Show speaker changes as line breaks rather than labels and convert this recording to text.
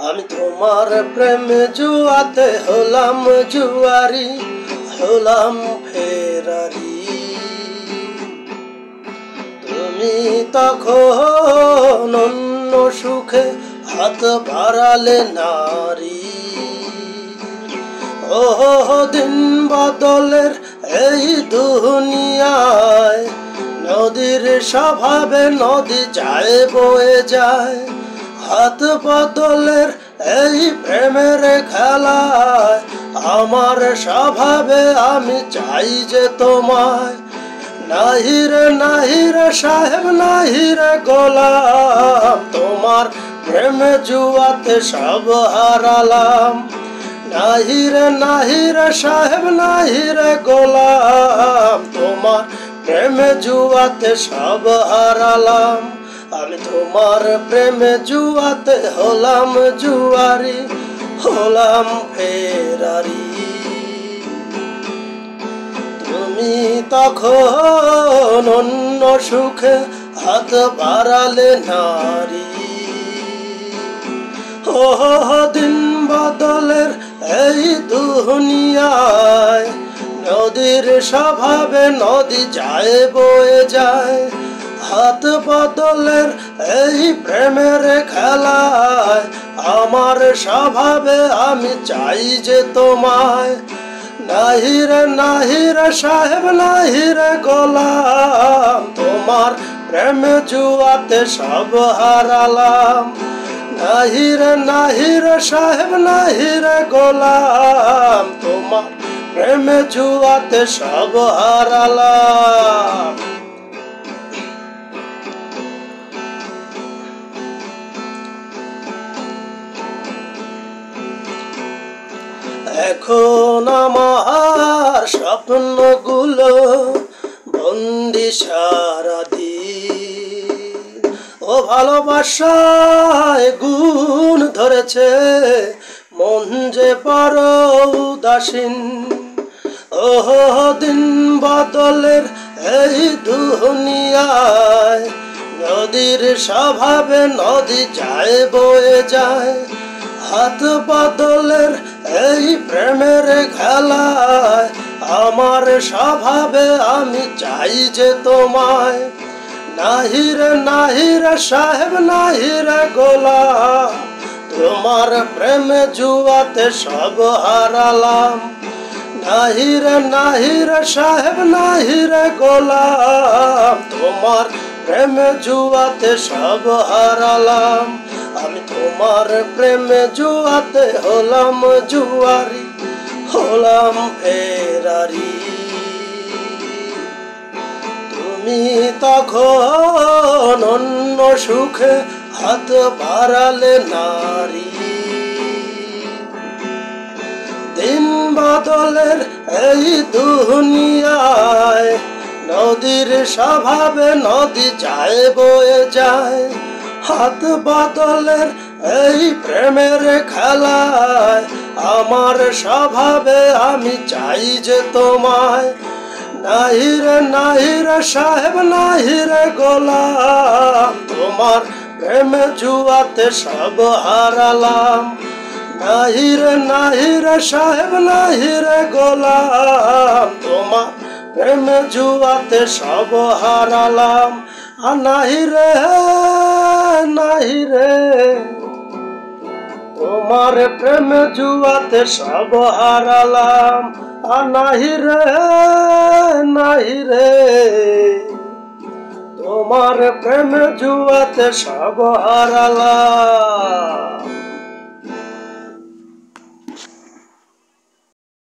আমি তোমার প্রেমে জুয়াতে হলাম জুয়ারি, হলাম ফেরারি। তুমি তখন অন্য সুখে হাত বাড়ালে নারী। ও দিন বদলের এই দুনিয়ায়, নদীর স্বভাবে নদী যায় বয়ে যায়। হাত বদলের এই প্রেমের খেলায়, আমার স্বভাবে আমি চাই যে তোমায়। নাহিরে সাহেব নাহিরে গোলাম, তোমার প্রেমে জুয়াতে সব হারালাম। নাহিরে সাহেব নাহিরে গোলাম, তোমার প্রেমে জুয়াতে সব হারালাম। আমি তোমার প্রেমে জুয়াতে হলাম জুয়ারি, হলাম ফেরারি। তুমি তখন অন্য সুখে হাত বাড়ালে নারী। ও দিন বদলের এই দুনিয়ায়, নদীর স্বভাবে নদী যায় বয়ে যায়। হাত বদলের এই প্রেমের খেলায়, আমার স্বভাবে আমি চাই যে তোমায়। নাহিরে সাহেব নাহিরে গোলাম, তোমার প্রেমে জুয়াতে সব হারালাম। নাহিরে সাহেব নাহিরে গোলাম, তোমার প্রেমে জুয়াতে সব হারালাম। এখন আমার স্বপ্নগুলো বন্দি সারাদিন। ও ভালোবাসায় গুণ ধরেছে, মন যে বড় উদাসীন। ও দিন বদলের এই দুনিয়ায়, নদীর স্বভাবে নদী যায় বয়ে যায়। হাত বদলের এই প্রেমের খেলায়, আমার স্বভাবে আমি চাই যে তোমায়। নাহিরে সাহেব নাহিরে গোলাম, তোমার প্রেমে জুয়াতে সব হারালাম। নাহিরে সাহেব নাহিরে গোলাম, তোমার প্রেমে জুয়াতে সব হারালাম। আমি তোমার প্রেমে জুয়াতে হলাম জুয়ারি, হলাম ফেরারি। তুমি তখন অন্য সুখে হাত বাড়ালে নারী। দিন বদলের এই দুনিয়ায়, নদীর স্বভাবে নদী যায় বয়ে যায়। হাত বদলের এই প্রেমের খেলায়, আমার স্বভাবে আমি চাই যে তোমায়। নাহিরে সাহেব নাহিরে গোলাম, তোমার প্রেমে জুয়াতে সব হারালাম। নাহিরে সাহেব নাহিরে গোলাম, তোমার প্রেমে জুয়াতে সব হারালাম। নাহিরে তোমার প্রেমে জুয়াতে সব হারালাম। নাহিরে তোমার প্রেমে জুয়াতে সব হারালাম।